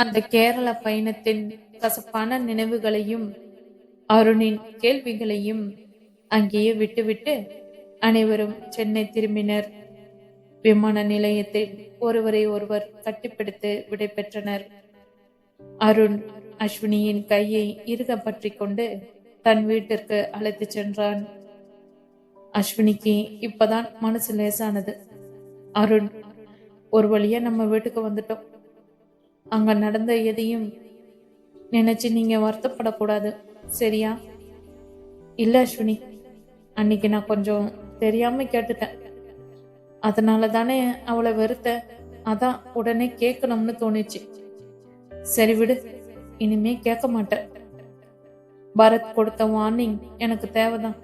அந்த கேரள பயணத்தின் கசப்பான நினைவுகளையும் அருணின் கேள்விகளையும் அங்கேயே விட்டுவிட்டு அனைவரும் சென்னை திரும்பினர். விமான நிலையத்தில் ஒருவரை ஒருவர் கட்டிப்பிடித்து விடை பெற்றனர். அருண் அஸ்வினியின் கையை இறுக பற்றி கொண்டு தன் வீட்டிற்கு அழைத்து சென்றான். அஸ்வினிக்கு இப்பதான் மனசு லேசானது. அருண், ஒரு வழியா நம்ம வீட்டுக்கு வந்துட்டோம். அங்க நடந்த எதையும் நினைச்சு நீங்க வருத்தப்படக்கூடாது, சரியா? இல்ல அஸ்வினி, அன்னைக்கு நான் கொஞ்சம் தெரியாம கேட்டுட்டேன். அதனால தானே அவளை வெறுத்த. அதான் உடனே கேட்கணும்னு தோணுச்சு. சரி விடு, இனிமே கேட்க மாட்டேன். பரத் கொடுத்த வார்னிங் எனக்கு தேவைதான்.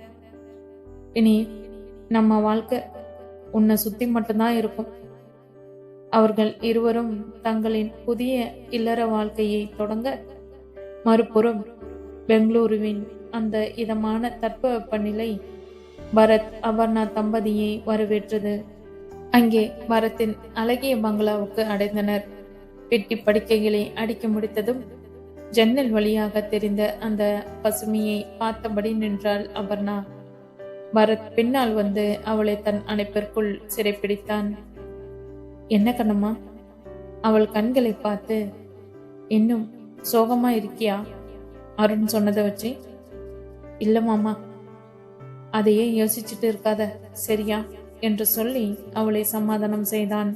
இனி நம்ம வாழ்க்கை உன்னை சுத்தி மட்டும்தான் இருக்கும். அவர்கள் இருவரும் தங்களின் புதிய இல்லற வாழ்க்கையை தொடங்க, மறுபுறம் பெங்களூருவின் அந்த இதமான தட்பவெப்பநிலை பரத் அபர்ணா தம்பதியை வரவேற்றது. அங்கே பரத்தின் அழகிய பங்களாவுக்கு அடைந்தனர். பெட்டி படுக்கைகளை அடிக்க முடித்ததும் ஜன்னல் வழியாக தெரிந்த அந்த பசுமையை பார்த்தபடி நின்றாள் அபர்ணா. பரத் பின்னால் வந்து அவளை தன் அணைப்பிற்குள் சிறைப்பிடித்தான். என்ன கண்ணம்மா? அவள் கண்களை பார்த்து, இன்னும் சோகமா இருக்கியா? அருண் சொன்னதை வச்சு. இல்ல மாமா, அதையே யோசிச்சுட்டு இருக்காத, சரியா என்று சொல்லி அவளை சமாதானம் செய்தான்.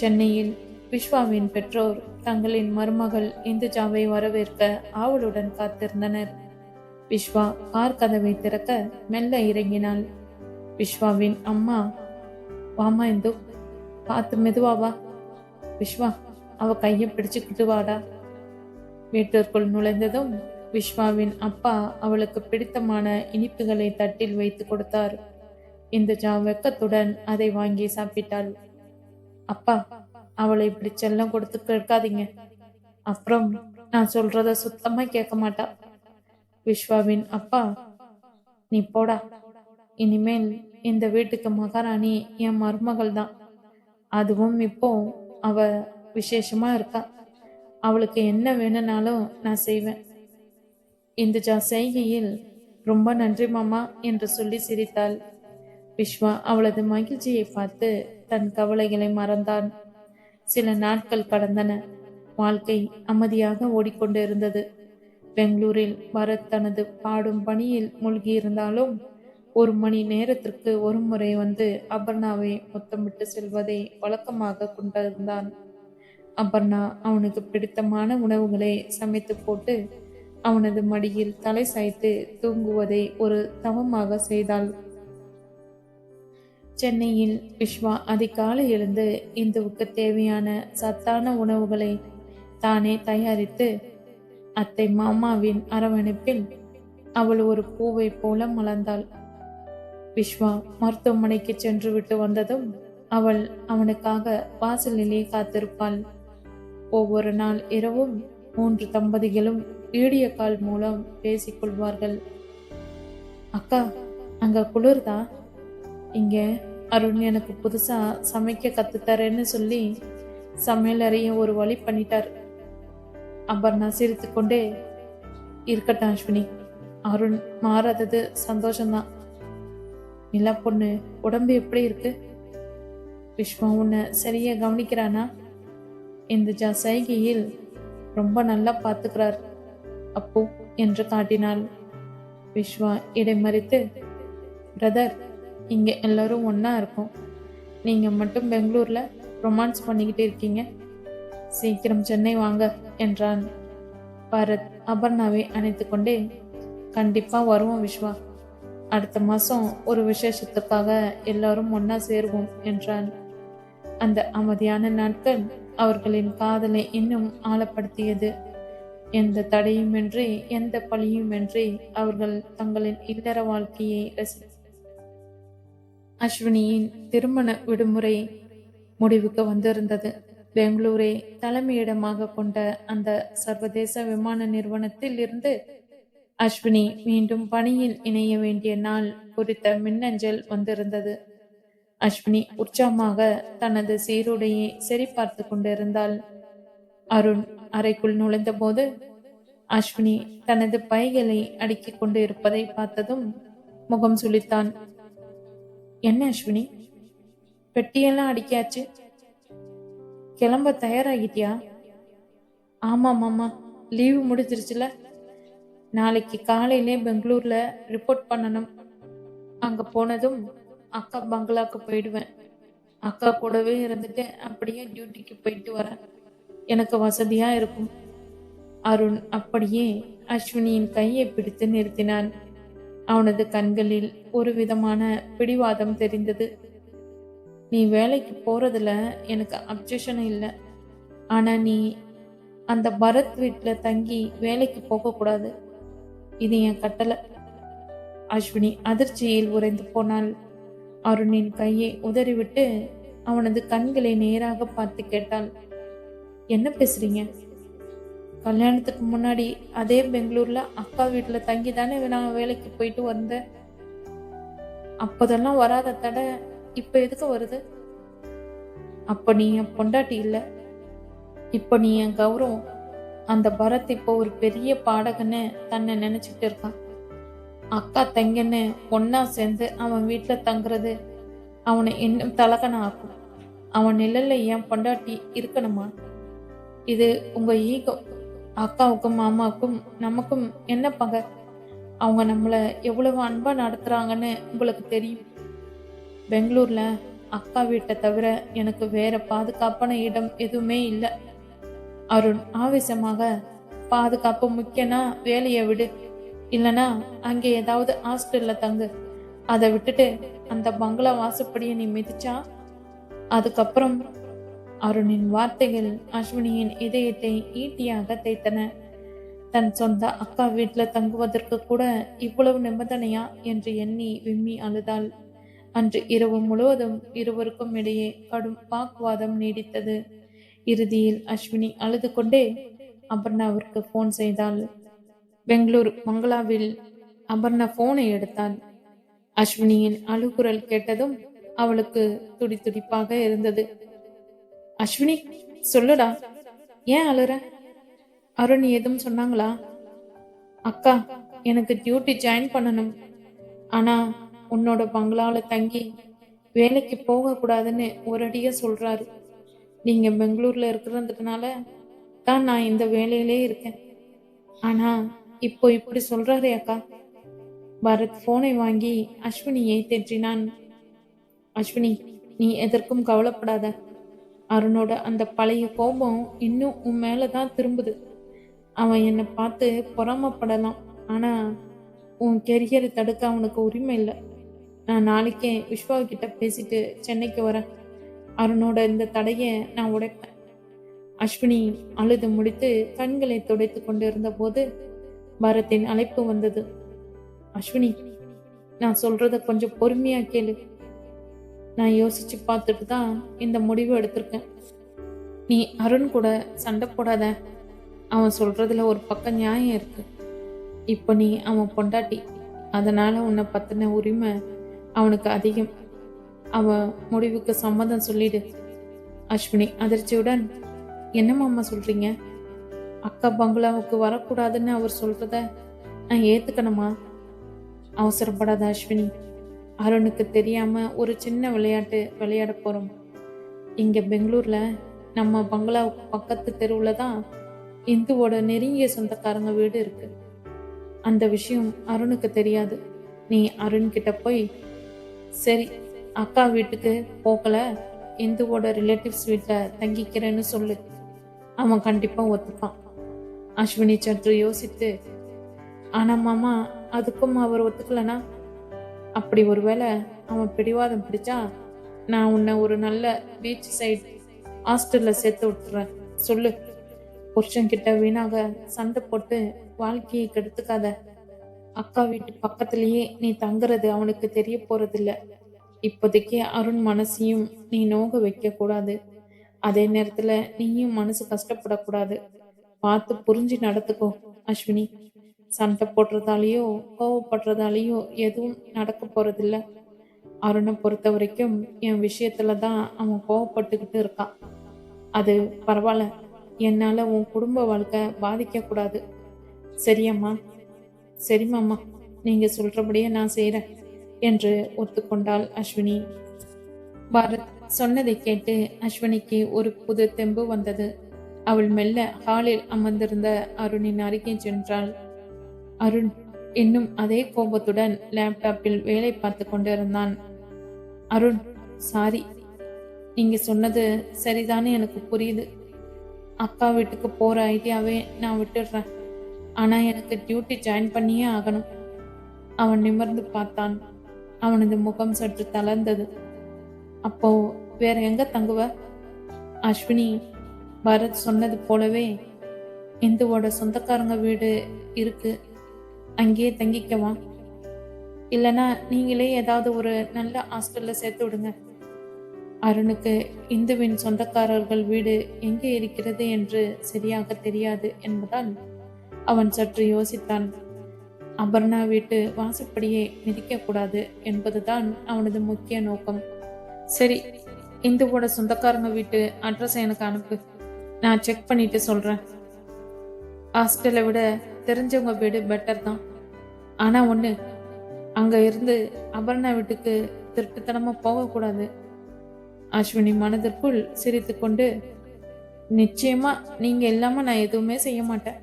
சென்னையில் விஸ்வாவின் பெற்றோர் தங்களின் மருமகள் இந்துஜாவை வரவேற்க ஆவலுடன் காத்திருந்தனர். விஸ்வா கார் கதவை திறக்க மெல்ல இறங்கினாள். விஸ்வாவின் அம்மா, வாமா இந்து, பார்த்து மெதுவாவா. விஸ்வா, அவ கையை பிடிச்சுக்கிட்டு வாடா. வீட்டிற்குள் நுழைந்ததும் விஸ்வாவின் அப்பா அவளுக்கு பிடித்தமான இனிப்புகளை தட்டில் வைத்து கொடுத்தார். இந்துஜா வெக்கத்துடன் அதை வாங்கி சாப்பிட்டாள். அப்பா, அவளை இப்படி செல்லம் கொடுத்து கேட்காதீங்க, அப்புறம் நான் சொல்றத சுத்தமா கேட்க மாட்டா. விஸ்வாவின் அப்பா, நீ போடா. இனிமேல் இந்த வீட்டுக்கு மகாராணி என் மருமகள் தான். அதுவும் இப்போ அவ விசேஷமா இருக்கா. அவளுக்கு என்ன வேணும்னாலும் நான் செய்வேன். இந்துஜா செய்கையில் ரொம்ப நன்றி மாமா என்று சொல்லி சிரித்தாள். விஸ்வா அவளது மகிழ்ச்சியை பார்த்து தன் கவலைகளை மறந்தான். சில நாட்கள் கடந்தன. வாழ்க்கை அமைதியாக ஓடிக்கொண்டிருந்தது. பெங்களூரில் பரத் தனது பாடும் பணியில் மூழ்கியிருந்தாலும் 1 மணி நேரத்திற்கு ஒரு முறை வந்து அபர்ணாவை முத்தமிட்டு செல்வதை வழக்கமாக கொண்டிருந்தான். அபர்ணா அவனுக்கு பிடித்தமான உணவுகளை சமைத்து போட்டு அவனது மடியில் தலை சாய்த்து தூங்குவதை ஒரு தவமாக செய்தாள். சென்னையில் விஸ்வா அதிகாலை எழுந்து இந்துவுக்கு தேவையான சத்தான உணவுகளை தானே தயாரித்து அத்தை மாமாவின் அரவணைப்பில் அவள் ஒரு பூவை போல மலர்ந்தாள். விஸ்வா மருத்துவமனைக்கு சென்று விட்டு வந்ததும் அவள் அவனுக்காக வாசலிலே காத்திருப்பாள். ஒவ்வொரு நாள் இரவும் 3 தம்பதிகளும் வீடியோ கால் மூலம் பேசிக்கொள்வார்கள். அக்கா, அங்க குளிர்தா? இங்க அருண் எனக்கு புதுசா சமைக்க கத்துத்தரேன்னு சொல்லி சமையலறைய ஒரு வழி பண்ணிட்டார். அபர்ணா சிரித்து கொண்டே, இருக்கட்டும் அஸ்வினி, அருண் மாறாதது சந்தோஷம்தான். நிலா பொண்ணு உடம்பு எப்படி இருக்கு? விஸ்வா உன்னை சரியா கவனிக்கிறானா? இந்துஜா சைகையில் ரொம்ப நல்லா பார்த்துக்கிறார் அப்போ என்று காட்டினாள். விஸ்வா இடைமறித்து, பிரதர், இங்க எல்லாரும் ஒன்னா இருக்கோம். நீங்க மட்டும் பெங்களூர்ல ரொமான்ஸ் பண்ணிக்கிட்டு இருக்கீங்க. சீக்கிரம் சென்னை வாங்க என்றான். பரத் அபர்ணாவை அணைத்து கொண்டே, கண்டிப்பா வருவோம் விஸ்வா. அடுத்த மாசம் ஒரு விசேஷத்துக்காக எல்லாரும் ஒன்னா சேருவோம் என்றான். அந்த அமைதியான நாட்கள் அவர்களின் காதலை இன்னும் ஆழப்படுத்தியது. எந்த தடையுமின்றி, எந்த பழியுமின்றி அவர்கள் தங்களின் இல்லற வாழ்க்கையை அஸ்வினியின் திருமண விடுமுறை முடிவுக்கு வந்திருந்தது. பெங்களூரை தலைமையிடமாக கொண்ட அந்த சர்வதேச விமான நிறுவனத்தில் இருந்து அஸ்வினி மீண்டும் பணியில் இணைய வேண்டிய நாள் குறித்த மின்னஞ்சல் வந்திருந்தது. அஸ்வினி உற்சாகமாக தனது சீருடையை சரிபார்த்து கொண்டிருந்தாள். அருண் அறைக்குள் நுழைந்தபோது அஸ்வினி தனது பைகளை அடுக்கிக் கொண்டு இருப்பதை பார்த்ததும் முகம் சுளித்தான். என்ன அஸ்வினி, பெட்டியெல்லாம் அடிக்காச்சு, கிளம்ப தயாராகிட்டியா? ஆமா மாமா, லீவு முடிஞ்சிருச்சுல, நாளைக்கு காலையிலே பெங்களூர்ல ரிப்போர்ட் பண்ணணும். அங்க போனதும் அக்கா பங்களாக்கு போயிடுவேன். அக்கா கூடவே இருந்துட்டு அப்படியே டியூட்டிக்கு போயிட்டு வரேன். எனக்கு வசதியா இருக்கும். அருண் அப்படியே அஸ்வினியின் கையை பிடித்து நிறுத்தினான். அவனது கண்களில் ஒரு விதமான பிடிவாதம் தெரிந்தது. நீ வேலைக்கு போறதுல எனக்கு அப்ஜெக்ஷன் இல்லை. ஆனா நீ அந்த பரத் வீட்டுல தங்கி வேலைக்கு போகக்கூடாது. இது என் கட்டளை. அஸ்வினி அதிர்ச்சியில் உறைந்து போனாள். அருணின் கையை உதறிவிட்டு அவனது கண்களை நேராக பார்த்து கேட்டாள், என்ன பேசுறீங்க? கல்யாணத்துக்கு முன்னாடி அதே பெங்களூர்ல அக்கா வீட்டுல தங்கி தானே நான் வேலைக்கு போயிட்டு வந்தேன். அப்போதெல்லாம் வராத தடை இப்ப எதுக்கு வருது? அப்ப நீ என் பொண்டாட்டி இல்ல, இப்ப நீ என் கௌரவம். அந்த பரத் இப்போ ஒரு பெரிய பாடகன்னு தன்னை நினைச்சிட்டு இருக்கான். அக்கா தங்கன்னு ஒன்னா சேர்ந்து அவன் வீட்டுல தங்குறது அவனை இன்னும் தலகன ஆக்கும். அவன் நிழல்ல என் பொண்டாட்டி இருக்கணுமா? இது உங்க ஈகோ. அக்காவுக்கும் மாமாவுக்கும் நமக்கும் என்ன பகை? அவங்க நம்மள எவ்வளவு அன்பா நடத்துறாங்கன்னு உங்களுக்கு தெரியும். பெங்களூர்ல அக்கா வீட்டை தவிர எனக்கு வேற பாதுகாப்பான இடம் எதுவுமே இல்லை. அருண் ஆவேசமாக, பாதுகாப்பு முக்கியனா வேலையை விடு, இல்லனா அங்கே ஏதாவது ஹாஸ்டல்ல தங்கு. அதை விட்டுட்டு அந்த பங்களா வாசப்படியை நீ மிதிச்சா அதுக்கப்புறம். அருணின் வார்த்தைகள் அஸ்வினியின் இதயத்தை ஈட்டியாக தேய்த்தன. தன் சொந்த அக்கா வீட்டுல தங்குவதற்கு கூட இவ்வளவு நிபந்தனையா என்று எண்ணி விம்மி அழுதாள். அன்று இரவு முழுவதும் இருவருக்கும் இடையே கடும் வாக்குவாதம் நீடித்தது. இறுதியில் அஸ்வினி அழுது கொண்டே அபர்ணாவிற்கு போன் செய்தாள். பெங்களூர் பங்களாவில் அபர்ணா போனை எடுத்தாள். அஸ்வினியின் அழுகுரல் கேட்டதும் அவளுக்கு துடி துடிப்பாக இருந்தது. அஸ்வினி, சொல்லுடா, ஏன் அழுற? அருண் எதுவும் சொன்னாங்களா? அக்கா, எனக்கு டியூட்டி ஜாயின் பண்ணணும். ஆனா உன்னோட பங்களால தங்கி வேலைக்கு போக கூடாதுன்னு ஒரடியா சொல்றாரு. நீங்க பெங்களூர்ல இருக்கிறதுனால தான் நான் இந்த வேலையிலே இருக்கேன். ஆனா இப்போ இப்படி சொல்றாரே அக்கா. பரத் போனை வாங்கி அஸ்வினியை தேற்றினான். அஸ்வினி, நீ எதற்கும் கவலைப்படாத. அருணோட அந்த பழைய கோபம் இன்னும் உன் மேலதான் திரும்புது. அவன் என்னை பார்த்து பொறாமப்படலாம், ஆனா உன் கெரியரை தடுக்க அவனுக்கு உரிமை இல்லை. நான் நாளைக்கே விஸ்வாகிட்ட பேசிட்டு சென்னைக்கு வரேன். அருணோட இந்த தடையை நான் உடைப்பேன். அஸ்வினி அழுது முடித்து கண்களை துடைத்து கொண்டிருந்த போது பரத்தின் அழைப்பு வந்தது. அஸ்வினி, நான் சொல்றத கொஞ்சம் பொறுமையா கேளு. நான் யோசிச்சு பார்த்துட்டு தான் இந்த முடிவு எடுத்திருக்கேன். நீ அருண் கூட சண்டை போடாத. அவன் சொல்றதுல ஒரு பக்கம் நியாயம் இருக்கு. இப்ப நீ அவன் பொண்டாட்டி, அதனால உன்னை பத்தின உரிமை அவனுக்கு அதிகம். அவன் முடிவுக்கு சம்மதம் சொல்லிடு. அஸ்வினி அதிர்ச்சியுடன், என்னமாம்மா சொல்றீங்க? அக்கா பங்களாவுக்கு வரக்கூடாதுன்னு அவர் சொல்றத நான் ஏத்துக்கணுமா? அவசரப்படாத அஸ்வினி. அருணுக்கு தெரியாம ஒரு சின்ன விளையாட்டு விளையாட போறோம். இங்க பெங்களூர்ல நம்ம பங்களாவுக்கு பக்கத்து தெருவுல தான் இந்துவோட நெருங்கிய சொந்தக்காரங்க வீடு இருக்கு. அந்த விஷயம் அருணுக்கு தெரியாது. நீ அருண் கிட்ட போய், சரி அக்கா வீட்டுக்கு போகல, இந்துவோட ரிலேட்டிவ்ஸ் வீட்டுல தங்கிக்கிறேன்னு சொல்லு. அவன் கண்டிப்பா ஒத்துப்பான். அஸ்வினி சற்று யோசித்து, ஆனா மாமா, அதுக்கும் அவர் ஒத்துக்கலனா? அப்படி ஒருவேளை அவன் பிடிவாதம் பிடிச்சா நான் உன்னை ஒரு நல்ல பீச் சைட் ஹாஸ்டல்ல சேர்த்து விட்டுறேன். சொல்லு. புருஷன்கிட்ட வீணாக சண்டை போட்டு வாழ்க்கையை கெடுத்துக்காத. அக்கா வீட்டு பக்கத்திலேயே நீ தங்குறது அவனுக்கு தெரிய போறதில்ல. இப்போதைக்கு அருண் மனசையும் நீ நோக வைக்க கூடாது. அதே நேரத்துல நீயும் மனசு கஷ்டப்படக்கூடாது. பார்த்து புரிஞ்சு நடத்துக்கோ அஸ்வினி. சண்டை போடுறதாலேயோ கோவப்படுறதாலேயோ எதுவும் நடக்க போறதில்ல. அருணை பொறுத்த வரைக்கும் என் விஷயத்துல தான் அவன் கோவப்பட்டுக்கிட்டு இருக்கான். அது பரவாயில்ல. என்னால உன் குடும்ப வாழ்க்கை பாதிக்கக்கூடாது. சரியாம்மா? சரி மாமா, நீங்க சொல்றபடியே நான் செய்றேன் என்று ஒத்துக்கொண்டாள் அஸ்வினி. பாரத் சொன்னதை கேட்டு அஸ்வினிக்கு ஒரு புது தெம்பு வந்தது. அவள் மெல்ல ஹாலில் அமர்ந்திருந்த அருணின் அருகே சென்றாள். அருண் இன்னும் அதே கோபத்துடன் லேப்டாப்பில் வேலை பார்த்து கொண்டிருந்தான். அருண், சாரி, நீங்க சொன்னது சரிதானே, எனக்கு புரியுது. அக்கா வீட்டுக்கு போற ஐடியாவே நான் விட்டுடுறேன். ஆனா எனக்கு டியூட்டி ஜாயின் பண்ணியே ஆகணும். அவன் நிமிர்ந்து பார்த்தான். அவனது முகம் சற்று தளர்ந்தது. அப்போ வேற எங்க தங்குவ? அஸ்வினி பரத் சொன்னது போலவே இந்துவோட சொந்தக்காரங்க வீடு இருக்கு, அங்கேயே தங்கிக்கவா? இல்லனா நீங்களே ஏதாவது ஒரு நல்ல ஹாஸ்டல்ல சேர்த்து விடுங்க. அருணுக்கு இந்துவின் சொந்தக்காரர்கள் வீடு எங்கே இருக்கிறது என்று சரியாக தெரியாது என்பதால் அவன் சற்று யோசித்தான். அபர்ணா வீட்டு வாசப்படியை மிதிக்கக்கூடாது என்பதுதான் அவனது முக்கிய நோக்கம். சரி, இந்துவோட சொந்தக்காரங்க வீட்டு அட்ரஸ் எனக்கு அனுப்பு, நான் செக் பண்ணிட்டு சொல்றேன். ஹாஸ்டலை விட தெரிஞ்சவங்க வீடு பெட்டர் தான். ஆனா ஒண்ணு, அங்க இருந்து அபர்ணா வீட்டுக்கு திருட்டுத்தனமா போகக்கூடாது. அஸ்வினி மனதிற்குள் சிரித்து கொண்டு, நிச்சயமா நீங்க இல்லாம நான் எதுவுமே செய்ய மாட்டேன்.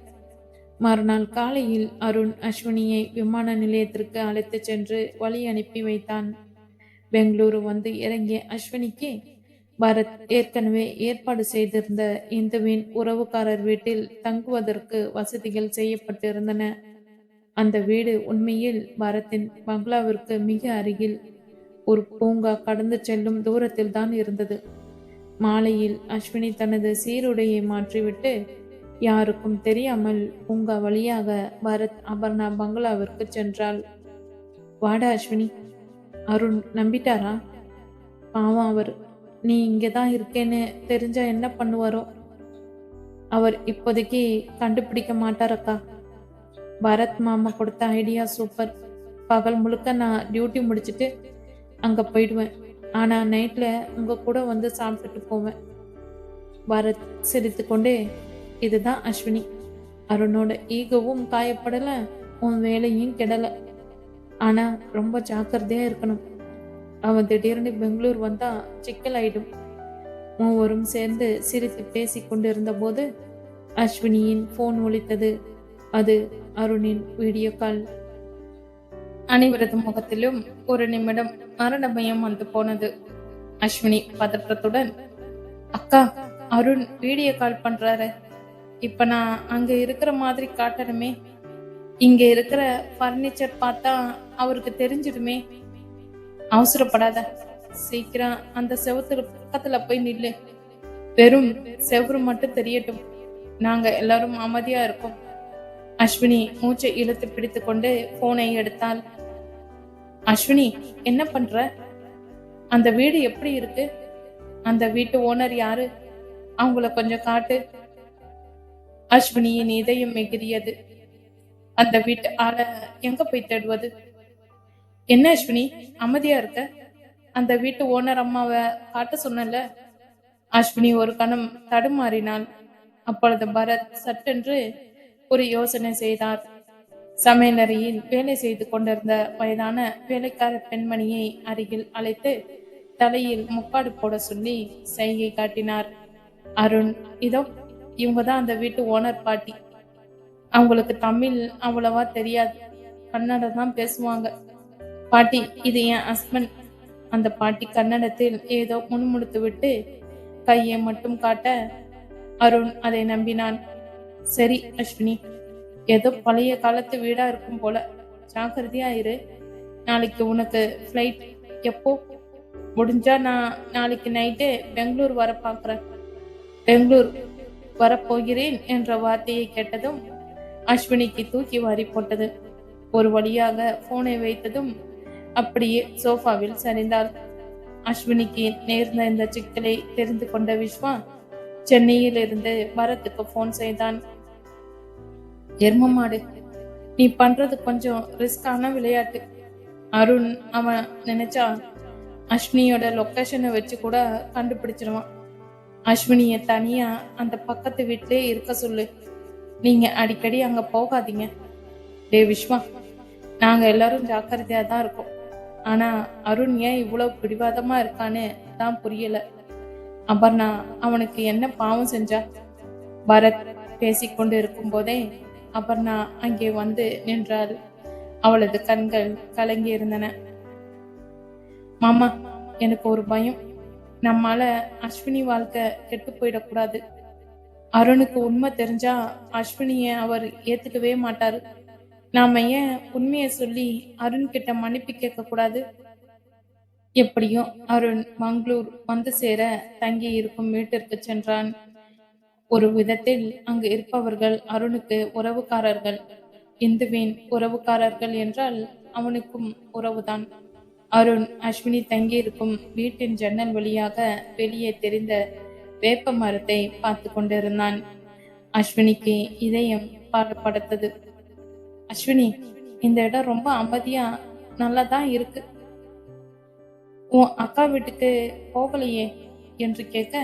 மறுநாள் காலையில் அருண் அஸ்வினியை விமான நிலையத்திற்கு அழைத்து சென்று வழி அனுப்பி வைத்தான். பெங்களூரு வந்து இறங்கிய அஸ்வினிக்கு பரத் ஏற்கனவே ஏற்பாடு செய்திருந்த இந்துவின் உறவுக்காரர் வீட்டில் தங்குவதற்கு வசதிகள் செய்யப்பட்டிருந்தன. அந்த வீடு உண்மையில் பரத்தின் பங்களாவிற்கு மிக அருகில் ஒரு பூங்கா கடந்து செல்லும் தூரத்தில் தான் இருந்தது. மாலையில் அஸ்வினி தனது சீருடையை மாற்றிவிட்டு யாருக்கும் தெரியாமல் பூங்கா வழியாக பரத் அபர்ணா பங்களாவிற்கு சென்றாள். வாடா அஸ்வினி, அருண் நம்பிட்டாரா? பாவம் அவர், நீ இங்கதான் இருக்கேன்னு தெரிஞ்சா என்ன பண்ணுவாரோ? அவர் இப்போதைக்கு கண்டுபிடிக்க மாட்டாரக்கா. பரத் மாமா கொடுத்த ஐடியா சூப்பர். பகல் முழுக்க நான் டியூட்டி முடிச்சுட்டு அங்க போயிடுவேன். ஆனா நைட்ல உங்க கூட வந்து சாப்பிட்டுட்டு போவேன். பரத் சிரித்து கொண்டே, இதுதான் அஸ்வினி. அருணோட ஈகவும் காயப்படல, உன் வேலையும் கெடல. ஆனா ரொம்ப ஜாக்கிரதையா இருக்கணும். அவன் திடீர்னு பெங்களூர் வந்தா சிக்கல் ஆயிடும். மூவரும் சேர்ந்து சிரித்து பேசி கொண்டிருந்த போது அஸ்வினியின் போன் ஒலித்தது. அது அருணின் வீடியோ கால். அனைவரது முகத்திலும் ஒரு நிமிடம் மரண பயம் வந்து போனது. அஸ்வினி பதற்றத்துடன், அக்கா, அருண் வீடியோ கால் பண்றாரு. இப்ப நான் அங்க இருக்கிற மாதிரி காட்டணுமே. இங்க இருக்கிற பர்னிச்சர் பார்த்தா அவருக்கு தெரிஞ்சிடுமே. அவசரப்படாத, சீக்கிரம் அந்த செவத்துக்கு பக்கத்துல போய் நில்லு. வெறும் செவரு மட்டும் தெரியட்டும், நாங்க எல்லாரும் அமைதியா இருக்கோம். அஸ்வினி மூச்சை இழுத்து பிடித்து கொண்டு போனை எடுத்தாள். அஸ்வினி, என்ன பண்ற? அந்த வீடு எப்படி இருக்கு? அந்த வீட்டு ஓனர் யாரு? அவங்கள கொஞ்சம் காட்டு. அஸ்வினியின் இதயம் எகிரியது. அந்த வீட்டு ஆளை எங்க போய் தேடுவது? என்ன அஸ்வினி அமைதியா இருக்க? அந்த வீட்டு ஓனர் அம்மாவை காட்ட சொன்னல. அஸ்வினி ஒரு கணம் தடுமாறினாள். அப்பொழுது பரத் சட்டென்று ஒரு யோசனை செய்தார். சமையலறையில் வேலை செய்து கொண்டிருந்த வயதான வேலைக்கார பெண்மணியை அருகில் அழைத்து தலையில் முக்காடு போட சொல்லி செய்கை காட்டினார். அருண், இதோ இவங்கதான் அந்த வீட்டு ஓனர் பாட்டி. அவங்களுக்கு தமிழ் அவ்வளவா தெரியாது, கன்னடம் தான் பேசுவாங்க. பாட்டி, இது என் ஹஸ்பண்ட். அந்த பாட்டி கன்னடத்தில் ஏதோ முணுமுணுத்து விட்டு கையை மட்டும் காட்ட அருண் அதை நம்பினான். சரி அஸ்வினி, ஏதோ பழைய காலத்து வீடா இருக்கும் போல, ஜாக்கிரதையா இரு. நாளைக்கு உனக்கு ஃப்ளைட் எப்போ? முடிஞ்சா நான் நாளைக்கு நைட்டே பெங்களூர் வர பாக்குறேன். பெங்களூர் வரப்போகிறேன் என்ற வார்த்தையை கேட்டதும் அஸ்வினிக்கு தூக்கி வாரி போட்டது. ஒரு வழியாக போனை வைத்ததும் அப்படியே சோஃபாவில் சரிந்தாள். அஸ்வினிக்கு நேர்ந்த இந்த சிக்கலை தெரிந்து கொண்ட விஸ்வா சென்னையில் இருந்து பரத்துக்கு போன் செய்தான். எர்மமாடு, நீ பண்றது கொஞ்சம் ரிஸ்கான விளையாட்டு. அருண் அவன் நினைச்சா அஸ்வினியோட லொக்கேஷனை வச்சு கூட கண்டுபிடிச்சிருவான். அஸ்வினிய தனியா அந்த பக்கத்து வீட்டிலே இருக்க சொல்லு. நீங்க அடிக்கடி அங்க போகாதீங்க. டே விஸ்வா, நாங்க எல்லாரும் ஜாக்கிரதையா தான் இருக்கோம். ஆனா அருண் ஏன் இவ்வளவு பிடிவாதமா இருக்கான்னு தான் புரியல. அபர்ணா அவனுக்கு என்ன பாவம் செஞ்சா? பரத் பேசிக்கொண்டு இருக்கும் போதே அபர்ணா அங்கே வந்து நின்றாள். அவளது கண்கள் கலங்கி இருந்தன. மாமா, எனக்கு ஒரு பயம். நம்மால அஸ்வினி வாழ்க்கை கெட்டு போயிடக்கூடாது. அருணுக்கு உண்மை தெரிஞ்சா அஸ்வினிய அவர் ஏத்துக்கவே மாட்டாரு. நாம ஏன் உண்மையை சொல்லி அருண் கிட்ட மன்னிப்பு கேட்க கூடாது? எப்படியோ அருண் மங்களூர் வந்து சேர தங்கி இருக்கும் வீட்டிற்கு சென்றான். ஒரு விதத்தில் அங்கு இருப்பவர்கள் அருணுக்கு உறவுக்காரர்கள். இந்துவின் உறவுக்காரர்கள் என்றால் அவனுக்கும் உறவுதான். அருண் அஸ்வினி தங்கியிருக்கும் வீட்டின் ஜன்னல் வழியாக வெளியே தெரிந்த வேப்ப மரத்தை பார்த்து கொண்டிருந்தான். அஸ்வினிக்கு இதயம் பாடப்பட்டது. அஸ்வினி, இந்த இடம் ரொம்ப அமைதியா நல்லா தான் இருக்கு. உன் அக்கா வீட்டுக்கு போகலையே என்று கேட்க,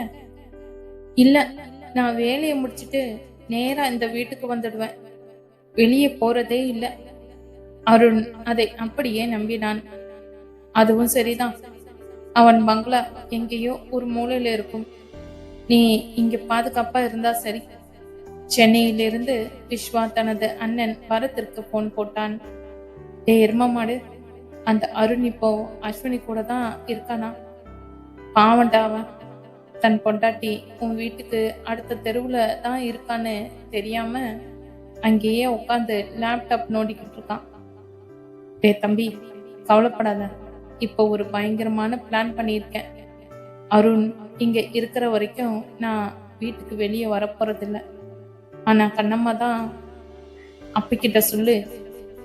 இல்ல, நான் வேலையை முடிச்சிட்டு நேரா இந்த வீட்டுக்கு வந்துடுவேன். வெளியே போறதே இல்ல. அருண் அதை அப்படியே நம்பினான். அதுவும் சரிதான். அவன் பங்களா எங்கேயோ ஒரு மூலையில இருக்கும். நீ இங்க பாதுகாப்பா இருந்தா சரி. சென்னையிலிருந்து விஸ்வா தனது அண்ணன் பரத்திற்கு போன் போட்டான். டே எருமமாடு, அந்த அருண் இப்போ அஸ்வினி கூட தான் இருக்கானா? பாவண்டா அவன். தன் பொண்டாட்டி உன் வீட்டுக்கு அடுத்த தெருவுல தான் இருக்கான்னு தெரியாம அங்கேயே உட்காந்து லேப்டாப் நோண்டிக்கிட்டு இருக்கான். டே தம்பி, கவலைப்படாத. இப்போ ஒரு பயங்கரமான பிளான் பண்ணியிருக்கேன். அருண் இங்க இருக்கிற வரைக்கும் நான் வீட்டுக்கு வெளியே வரப்போறதில்ல. ஆனா கண்ணம்மா தான் அப்பிக்கிட்ட சொல்லு,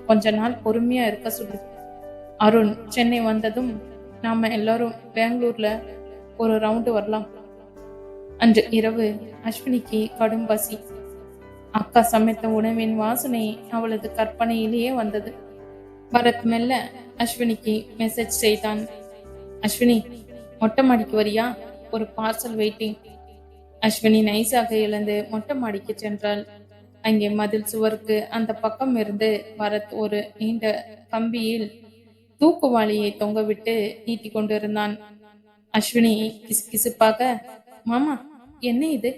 கொஞ்ச நாள் பொறுமையா இருக்க சொல்லு. அருண் சென்னை வந்ததும் நாம எல்லாரும் பெங்களூர்ல ஒரு ரவுண்டு வரலாம். அன்று இரவு அஸ்வினிக்கு கடும் பசி. அக்கா சமைத்த உணவின் வாசனை அவளது கற்பனையிலேயே வந்தது. பரத் மெல்ல அஸ்வினிக்கு மெசேஜ் செய்தான். அஸ்வினி, மொட்டை மாடிக்கு வரியா? ஒரு பார்சல் வெயிட்டிங். அஸ்வினி நைஸாக எழுந்து மொட்டை மாடிக்கு சென்றாள். அங்கே மதில் சுவருக்கு அந்த பக்கம் இருந்து பரத் ஒரு நீண்ட கம்பியில் தூக்குவாளியை தொங்கவிட்டு நீட்டி கொண்டிருந்தான். அஸ்வினி கிசுகிசுப்பாக, மாமா, என்ன இது?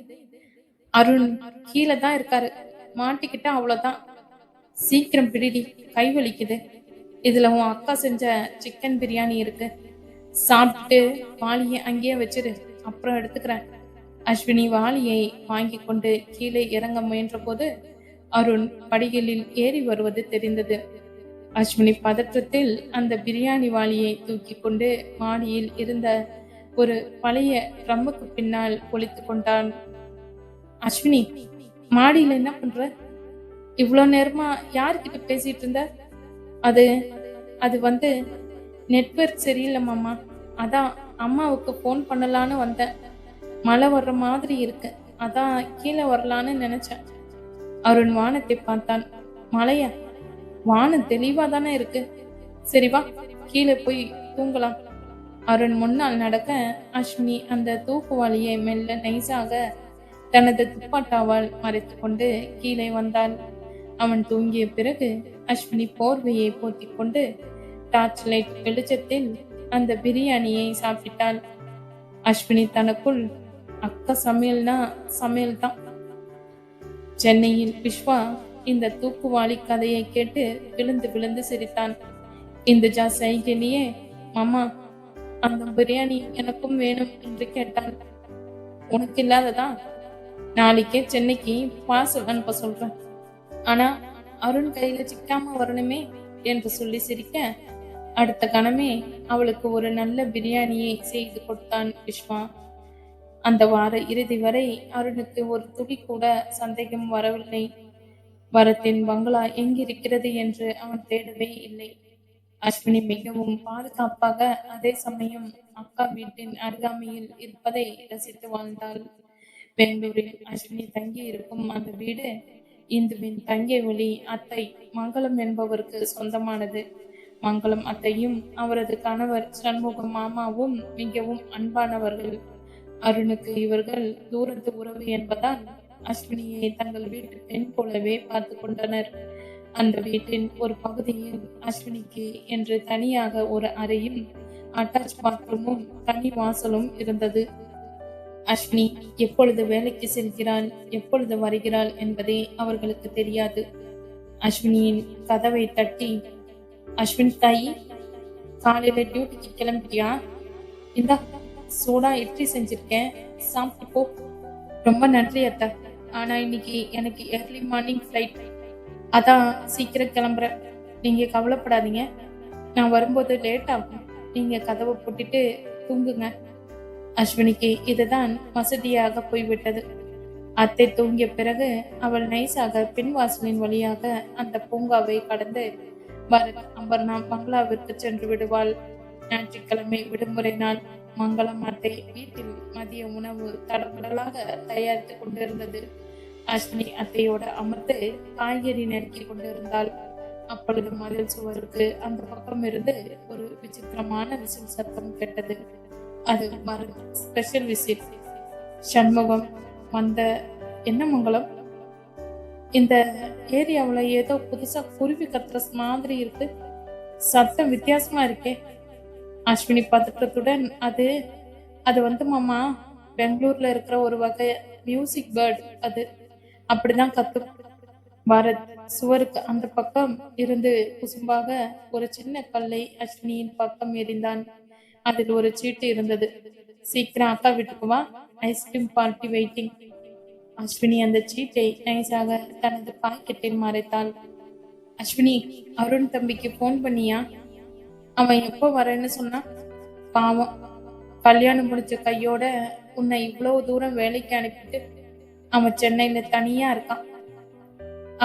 அருண் கீழே தான் இருக்காரு. மாட்டிக்கிட்டா அவ்வளவுதான். சீக்கிரம் பிடிடி, கை வலிக்குது. இதுல உன் அக்கா செஞ்ச சிக்கன் பிரியாணி இருக்கு. சாப்பிட்டு வாளியை அங்கேயே வச்சிரு, அப்புறம் எடுத்துக்கிறேன். அஸ்வினி வாளியை வாங்கி கொண்டு கீழே இறங்க முயன்ற போது அருண் படிகளில் ஏறி வருவது தெரிந்தது. அஸ்வினி பதற்றத்தில் அந்த பிரியாணி வாளியை தூக்கி கொண்டு மாடியில் இருந்த ஒரு பழைய ட்ரம்முக்கு பின்னால் ஒளித்து கொண்டான். அஸ்வினி, மாடியில என்ன பண்ற? இவ்வளோ நேரமா யார்கிட்ட பேசிட்டு இருந்த? அது அது வந்து நெட்வொர்க் சரியில்லை மாமா. அதான் அம்மாவுக்கு போன் பண்ணலான்னு வந்தேன். மழை வர்ற மாதிரி இருக்கு, அதான் கீழே வரலான்னு நினைச்சேன். அருண் வானத்தை பார்த்தான். மழையா? வானம் தெளிவா தானே இருக்கு. சரி வா, கீழே போய் தூங்கலாம். அருண் முன்னால் நடக்க அஸ்வினி அந்த தூக்குவாளியை மெல்ல நைசாக தனது துப்பாட்டாவால் மறைத்து கொண்டு கீழே வந்தாள். அவன் தூங்கிய பிறகு அஸ்வினி போர்வையை போத்திக் கொண்டு டார்ச் லைட் வெளிச்சத்தில் அந்த பிரியாணியை சாப்பிட்டாள். அஸ்வினி தனக்குள், அக்கா சமையல்னா சமையல் தான். சென்னையில் விஸ்வா இந்த தூக்குவாளி கதையை கேட்டு விழுந்து விழுந்து சிரித்தான். இந்துஜா சைகிலேயே, மாமா, அந்த பிரியாணி எனக்கும் வேணும் என்று கேட்டாள். உனக்கு இல்லாததா? நாளைக்கே சென்னைக்கு பார்சல் அனுப்ப சொல்றேன். ஆனா அருண் கையில சிக்காம வரணுமே என்று சொல்லி சிரிக்க, அடுத்த கணமே அவளுக்கு ஒரு நல்ல பிரியாணியை செய்து கொடுத்தான் விஸ்வா. அந்த வார இறுதி வரை அருணுக்கு ஒரு துளி கூட சந்தேகம் வரவில்லை. பரத்தின் பங்களா எங்கிருக்கிறது என்று அவன் தேடவே இல்லை. அஸ்வினி மிகவும் பாதுகாப்பாக, அதே சமயம் அக்கா வீட்டின் அருகாமையில் இருப்பதை ரசித்து வாழ்ந்தாள். பெங்களூரில் அஸ்வினி தங்கி இருக்கும் அந்த வீடு இந்துவின் தங்கை ஒளி அத்தை மங்களம் என்பவருக்கு சொந்தமானது. மங்களம் அத்தையும் அவரது கணவர் சண்முகம் மாமாவும் மிகவும் அன்பானவர்கள். அருணுக்கு இவர்கள் தூரத்து உறவு என்பதால் அஸ்வினியை தங்கள் வீட்டு பெண் போலவே பார்த்து கொண்டனர். அந்த வீட்டின் ஒரு பகுதியில் அஸ்வினிக்கு என்று தனியாக ஒரு அறையும் அட்டாச் பாத்ரூமும் தனி வாசலும் இருந்தது. அஸ்வினி எப்பொழுது வேலைக்கு செல்கிறாள், எப்பொழுது வருகிறாள் என்பதே அவர்களுக்கு தெரியாது. அஸ்வினியின் கதவை தட்டி, அஸ்வினி தாயி, காலையில டியூட்டிக்கு கிளம்பிட்டியா? இந்தா சூடா இட்லி செஞ்சிருக்கேன், சாப்பிட்டு போ. ரொம்ப நன்றி அத்தா, ஆனா இன்னைக்கு எனக்கு ஏர்லி மார்னிங் ஃப்ளைட், அதான் சீக்கிரம் கிளம்புறேன். நீங்க கவலைப்படாதீங்க, நான் வரும்போது லேட் ஆகும். நீங்க கதவை போட்டுட்டு தூங்குங்க. அஸ்வினிக்கு இதுதான் வசதியாக போய்விட்டது. அத்தை தூங்கிய பிறகு அவள் நைஸாக பின்வாசலின் வழியாக அந்த பூங்காவை கடந்து பரத் அபர்ணா பங்களாவிற்கு சென்று விடுவாள். ஞாயிற்றுக்கிழமை விடுமுறை நாள். மங்களம் அத்தை வீட்டில் மதிய உணவு தடபடலாக தயாரித்து கொண்டிருந்தது. அஸ்வினி அத்தையோட அமர்ந்து காய்கறி நறுக்கி கொண்டிருந்தாள். அப்பொழுது மதில் சுவருக்கு அந்த பக்கம் இருந்து ஒரு விசித்திரமான விசில் சத்தம் கேட்டது. அது பரத் ஸ்பெஷல் விசிட். சண்முகம் வந்த. என்ன மங்களம், இந்த ஏரியாவுல ஏதோ புதுசா குருவி கத்துற மாதிரி இருக்கு, சத்தம் வித்தியாசமா இருக்கே. அஸ்வினி பதற்றத்துடன் அது அது வந்து மாமா, பெங்களூர்ல இருக்கிற ஒரு வகை மியூசிக் பேர்ட், அது அப்படிதான் கத்தும். பாரத் சுவருக்கு அந்த பக்கம் இருந்து குசும்பாக ஒரு சின்ன கல்லை அஸ்வினியின் பக்கம் எறிந்தான். அதில் ஒரு சீட்டு இருந்தது. சீக்கிரம் அக்கா வீட்டுக்கு வா, ஐஸ்கிரீம் பார்ட்டி வெயிட்டிங். அஸ்வினி அந்த சீட்டை நைஸாக தனது பாக்கெட்டில் மறைத்தாள். அஸ்வினி, அருண் தம்பிக்கு போன் பண்ணியா? அவன் எப்போ வரேன்னு சொன்னான்? பாவம், கல்யாணம் முடிச்ச கையோட உன்னை இவ்வளவு தூரம் வேலைக்கு அனுப்பிட்டு அவன் சென்னையில தனியா இருக்கான்.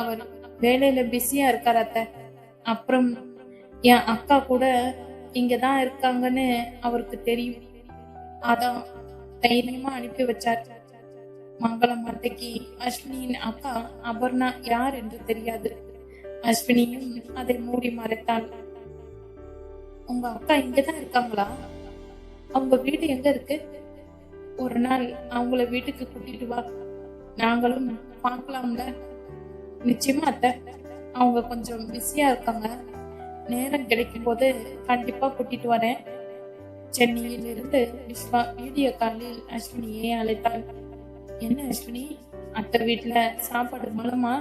அவர் வேலையில பிஸியா இருக்கார் அத்தை. அப்புறம் என் அக்கா கூட இங்கதான் இருக்காங்கன்னு அவருக்கு தெரியும், அதான் தைரியமா அனுப்பி வச்சார். மங்களம் அத்தைக்கு அஸ்வினியின் அக்கா அபர்ணா யார் என்று தெரியாது. அஸ்வினியும் அதை மூடி மறைத்தாள். உங்க அக்கா இங்கதான் இருக்காங்களா? அவங்க வீடு எங்க இருக்கு? ஒரு நாள் அவங்கள வீட்டுக்கு கூட்டிட்டு வா, நாங்களும் பார்க்கலாம்ல. நிச்சயமா அத்தை, அவங்க கொஞ்சம் பிஸியா இருக்காங்க, நேரம் கிடைக்கும் போது கண்டிப்பா கூட்டிட்டு வரேன். சென்னையில் இருந்து விஸ்வா வீடியோ காலில் அஸ்வினியை அழைத்தாள். என்ன அஸ்வினி, அத்தை வீட்டுல சாப்பாடு மலமா?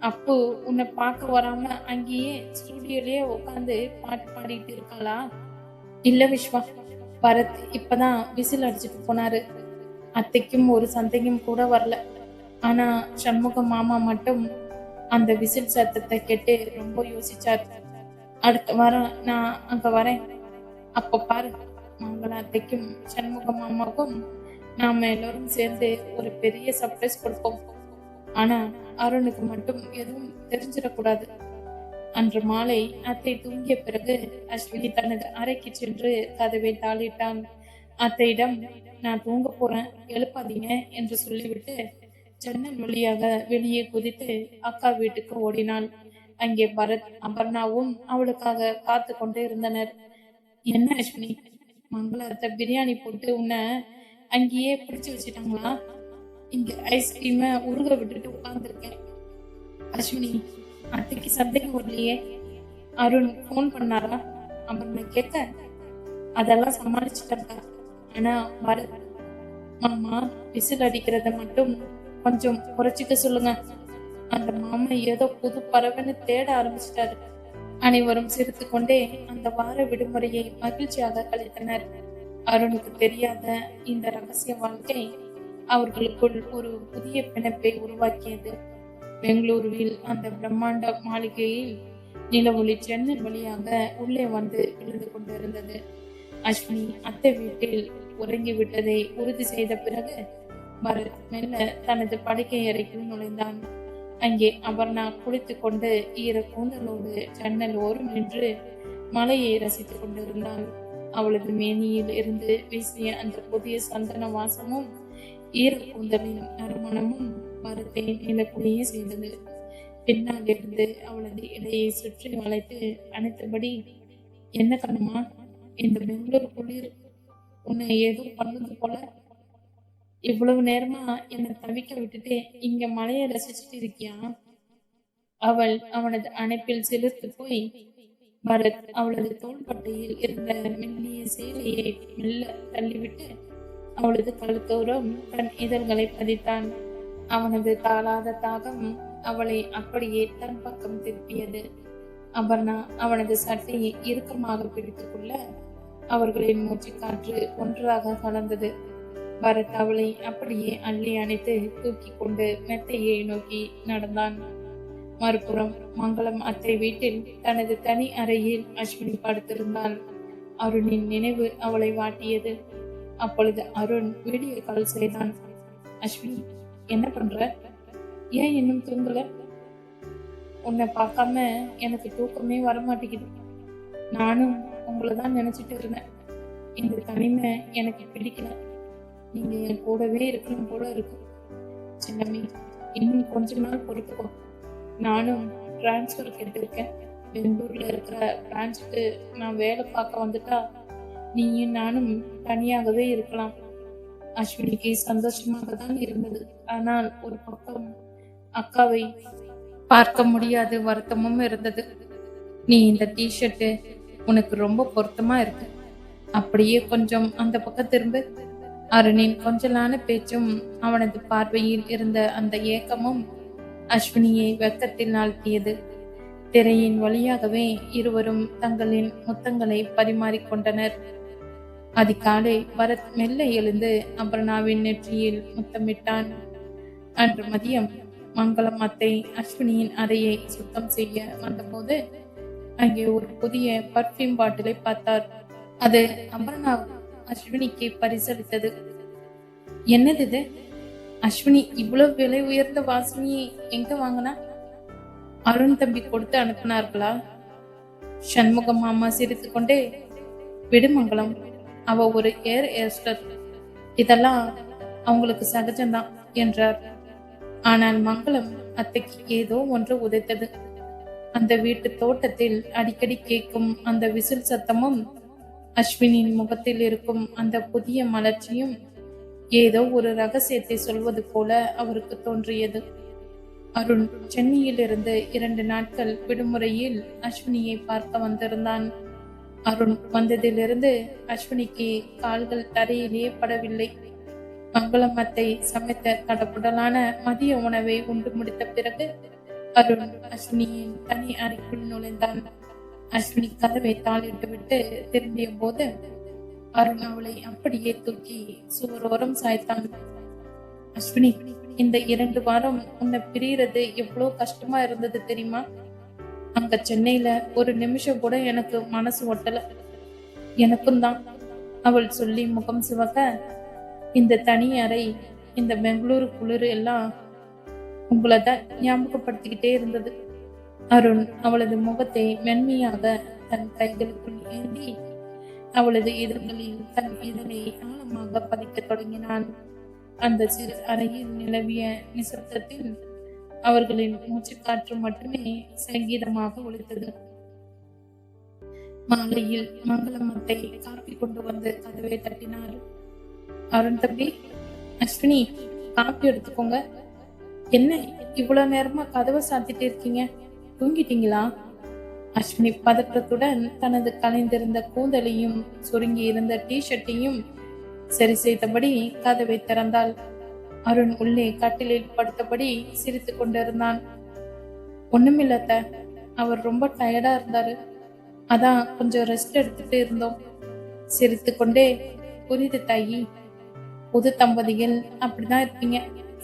அப்பு உன்னை பார்க்க வராம அங்கேயே ஸ்டுடியோலயே உட்காந்து பாட்டு பாடிட்டு இருக்காளா? இல்ல விஸ்வா, பரத் இப்பதான் விசில் அடிச்சுட்டு போனாரு. அத்தைக்கும் ஒரு சந்தேகம் கூட வரல. ஆனா சண்முக மாமா மட்டும் அந்த விசில் சத்தத்தை கேட்டு ரொம்ப யோசிச்சார். அடுத்த வாரம் நான் அங்க வரேன், அப்ப பாரு. மங்கள அத்தைக்கும் சண்முக மாமாவுக்கும் நாம எல்லாரும் சேர்ந்து ஒரு பெரிய சர்ப்ரைஸ் கொடுப்போம். ஆனா அருணுக்கு மட்டும் எதுவும் தெரிஞ்சிடக்கூடாது. அன்று மாலை அத்தை தூங்கிய பிறகு அஸ்வினி தனது அறைக்கு சென்று கதவை தாளிட்டான். அத்தையிடம், நான் தூங்க போறேன், எழுப்பாதீங்க என்று சொல்லிவிட்டு ஜன்னல் வழியாக வெளியே குதித்து அக்கா வீட்டுக்கு ஓடினாள். அங்கே பரத் அபர்ணாவும் அவளுக்காக காத்து கொண்டு இருந்தனர். என்ன அஸ்வினி, மங்களத்தை பிரியாணி போட்டு உன்னை அங்கேயே பிடிச்சு வச்சுட்டாங்களா? இங்க ஐஸ்கிரீம உருக விட்டுட்டு உட்கார்ந்துருக்கேன். அஸ்வினி, அத்தைக்கு சந்தேகம் வரலையே? அருண் போன் பண்ணாரா? அபர்ணா கேட்க, அதெல்லாம் சமாளிச்சுட்டாங்க. ஆனா பரத் மாமா விசில் அடிக்கிறத மட்டும் கொஞ்சம் குறைச்சிக்க சொல்லுங்க. அந்த மாமா ஏதோ புது பறவைன்னு தேட ஆரம்பிச்சிட்டாரு. அனைவரும் சிரித்து கொண்டே அந்த வார விடுமுறையை மகிழ்ச்சியாக கழித்தனர். அருணுக்கு தெரியாத இந்த ரகசிய வாழ்க்கை அவர்களுக்குள் ஒரு புதிய பிணைப்பை உருவாக்கியது. பெங்களூருவில் அந்த பிரம்மாண்ட மாளிகையில் நில ஒளி ஜன்னல் வழியாக உள்ளே வந்து விழுந்து கொண்டிருந்தது. அஸ்வினி அத்தை வீட்டில் உறங்கிவிட்டதை உறுதி செய்த பிறகு பரத் மெல்ல தனது படுக்கை அறைக்குள் நுழைந்தான். அங்கே அபர்ணா குளித்துக் கொண்டு ஈர கூந்தலோடு ஜன்னல் ஓரம் நின்று மலையை ரசித்துக் கொண்டிருந்தாள். அவளது மேனியில் இருந்து வீசிய அந்த புதிய சந்தன வாசமும் ஈர கூந்தலின் நறுமணமும் பரத்தை நிலக்குடியே செய்தது. பின்னால் இருந்து அவளது இடையை சுற்றி வளைத்து அணைத்தபடி, என்ன கண்ணுமா, இந்த பெங்களூர் குளிர் உன்னை ஏதோ பண்ணது போல இவ்வளவு நேரமா என்னை தவிக்க விட்டுட்டு இங்க மலையை ரசிச்சுட்டு இருக்கியா? அவள் அவனது அணைப்பில் சிலிர்த்து போய் பரத் அவளது தோள்பட்டையில் இருந்த மெல்லிய சேலையை மெல்ல தள்ளிவிட்டு அவளது கழுத்தோரம் தன் இதழ்களை பதித்தான். அவனது தாளாத தாகம் அவளை அப்படியே தன் பக்கம் திருப்பியது. அபர்ணா அவனது சட்டையை இறுக்கமாக பிடித்துக் கொள்ள அவர்களின் மூச்சு காற்று ஒன்றாக கலந்தது. பரத் அவளை அப்படியே அள்ளி அணைத்து தூக்கி கொண்டு மெத்தையை நோக்கி நடந்தான். மறுபுறம் மங்களம் அத்தை வீட்டில் தனது தனி அறையில் அஸ்வினி படுத்திருந்தாள். அருணின் நினைவு அவளை வாட்டியது. அப்பொழுது அருண் வீடியோ கால் செய்தான். அஸ்வினி, என்ன பண்ற? ஏன் இன்னும் தூங்கல? உன்னை பார்க்காம எனக்கு தூக்கமே வரமாட்டேங்குது. நானும் உங்களை தான் நினைச்சிட்டு இருந்தேன். இந்த தனிமை எனக்கு பிடிக்கல. நீங்க என் கூடவே இருக்கணும் போல இருக்கு. சின்னம்மி, இன்னும் கொஞ்ச நாள் பொறுத்துக்கோ. நானும் டிரான்ஸ்ஃபர் கேட்டிருக்கேன். பெங்களூர்ல இருக்கிற பிரான்ச்சுக்கு நான் வேலை பார்க்க வந்துட்டா நீயும் நானும் தனியாகவே இருக்கலாம். அஸ்வினிக்கு சந்தோஷமாக தான் இருந்தது. ஆனால் ஒரு பக்கம் அக்காவை பார்க்க முடியாத வருத்தமும் இருந்தது. நீ இந்த டிஷர்ட்டு உனக்கு ரொம்ப பொருத்தமா இருக்கு. அப்படியே கொஞ்சம் அந்த பக்கம் திரும்ப. அருணின் கொஞ்சலான பேச்சும் அவனது பார்வையில் இருந்த அந்த ஏக்கமும் அஸ்வினியை வெக்கத்தில் ஆழ்த்தியது. திரையின் வழியாகவே இருவரும் தங்களின் முத்தங்களை பரிமாறிக்கொண்டனர். அதிகாலை பரத் மெல்ல எழுந்து அபர்ணாவின் நெற்றியில் முத்தமிட்டான். அன்று மதியம் மங்களம் அத்தை அஸ்வினியின் அறையை சுத்தம் செய்ய வந்தபோது அங்கே ஒரு புதிய பர்ஃப்யூம் பாட்டிலை பார்த்தார். அது அபர்ணா அஸ்வினிக்கு பரிசளித்தது. என்னது இது? அஸ்வினி இவ்வளவு விலை உயர்ந்த வாசனையை எங்க வாங்கினா? அருண் தம்பி கொடுத்து அனுப்பினார்களா? சண்முகம் மாமா சிரித்து கொண்டே, விடுமங்கலம், அவ ஒரு ஏர் ஏஸ்டர், இதெல்லாம் அவங்களுக்கு சகஜம்தான் என்றார். ஆனால் மங்களம் அத்தைக்கு ஏதோ ஒன்று உதைத்தது. அந்த வீட்டு தோட்டத்தில் அடிக்கடி கேட்கும் அந்த விசில் சத்தமும் அஸ்வினின் முகத்தில் இருக்கும் அந்த புதிய மலர்ச்சியும் ஏதோ ஒரு ரகசியத்தை சொல்வது போல அவருக்கு தோன்றியது. அருண் சென்னையில் இருந்து 2 நாட்கள் விடுமுறையில் அஸ்வினியை பார்க்க வந்திருந்தான். அருண் வந்ததிலிருந்து அஸ்வினிக்கு கால்கள் தரையிலேயே படவில்லை. மங்களம் அத்தை சமைத்த தடபுடலான மதிய உணவை உண்டு முடித்த பிறகு அருண் அஸ்வினியின் தனி அறைக்குள் நுழைந்தான். அஸ்வினி கதவை தாளிட்டு விட்டு திரும்பிய போது அருண் அவளை அப்படியே தூக்கி சுவரோரம் சாய்த்தான். அஸ்வினி, இந்த 2 வாரம் உன்னை பிரியறது எவ்வளவு கஷ்டமா இருந்தது தெரியுமா? அங்க சென்னையில ஒரு நிமிஷம் கூட எனக்கு மனசு ஒட்டல. எனக்கும் தான், அவள் சொல்லி முகம் சிவக்க, இந்த தனி அறை, இந்த பெங்களூரு குளிர் எல்லாம் உங்களை தான் ஞாபகப்படுத்திக்கிட்டே இருந்தது. அருண் அவளது முகத்தை மென்மையாக தன் கைகளுக்குள் ஏந்தி அவளது இதழ்களில் தன் இதழை ஆழமாக பதிக்க தொடங்கினான். அந்த சிறு அறையில் நிலவிய நிசப்தத்தில் அவர்களின் மூச்சுக்காற்று மட்டுமே சங்கீதமாக ஒலித்தது. மாலையில் மங்களம் அத்தை காப்பி கொண்டு வந்து கதவை தட்டினார். அருண் தம்பி, அஸ்வினி, காப்பி எடுத்துக்கோங்க. என்ன இவ்வளவு நேரமா கதவை சாத்திட்டு இருக்கீங்க? தூங்கிட்டீங்களா? அஸ்வினி பதற்றத்துடன் தனது கலைந்திருந்த கூந்தலையும் சுருங்கி இருந்த டிஷர்ட்டையும் சரி செய்தபடி கதவை திறந்தாள். அருண் உள்ளே கட்டிலில் படுத்தபடி சிரித்து கொண்டிருந்தான். ஒண்ணுமில்லத்த, அவர் ரொம்ப டயர்டா இருந்தாரு, அதான் கொஞ்சம் ரெஸ்ட் எடுத்துட்டு இருந்தோம். சிரித்து கொண்டே, புரியுது தாயி, புது தம்பதிகள் அப்படிதான் இருப்பீங்க.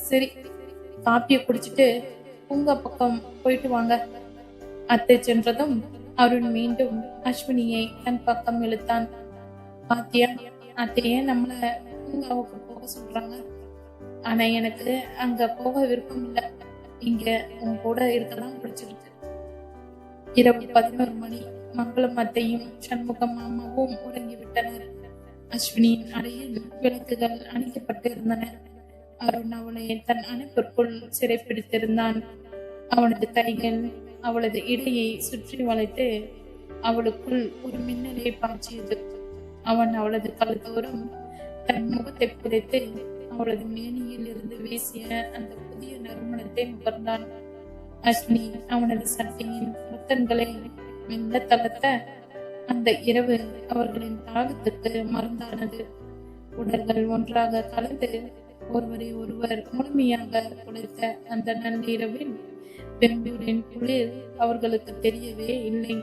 சரி, காப்பியை குடிச்சிட்டு உங்க பக்கம் போயிட்டு வாங்க. அத்தை சென்றதும் அருண் மீண்டும் அஸ்வினியை தன் பக்கம் இழுத்தான். பாத்தியா, அத்தையே நம்மள பூங்காவுக்கு போக சொல்றாங்க. ஆனா எனக்கு அங்க போக விருப்பம் இல்லை. இங்க உன் கூட இருக்கதான் பிடிச்சிருக்கு. இரவு 11 மணி. மங்களம் அத்தையும் சண்முகம் மாமாவும் உறங்கிவிட்டனர். அஸ்வினியின் அறையில் விளக்குகள் அணைக்கப்பட்டு இருந்தன. அருண் அவளை தன் அணைப்பிற்குள் சிறைப்பிடித்திருந்தான். அவனது கைகள் அவளது இடையை சுற்றி வளைத்து அவளுக்குள் ஒரு மின்னலை பாய்ச்சியது. அவன் அவளது கழுத்தோறும் தன் முகத்தை புதைத்து அவளது மேனியில் இருந்து வீசிய அந்த புதிய நறுமணத்தை நுகர்ந்தான். அஸ்மி அவனது சட்டையின் புத்தன்களை மெல்ல தளர்த்த அந்த இரவு அவர்களின் தாகத்துக்கு மருந்தானது. உடல்கள் ஒன்றாக கலந்து ஒருவரை ஒருவர் முழுமையாக குளித்த அந்த நள்ளிரவில் பெங்களூரின் குளிர் அவர்களுக்கு தெரியவே இல்லை.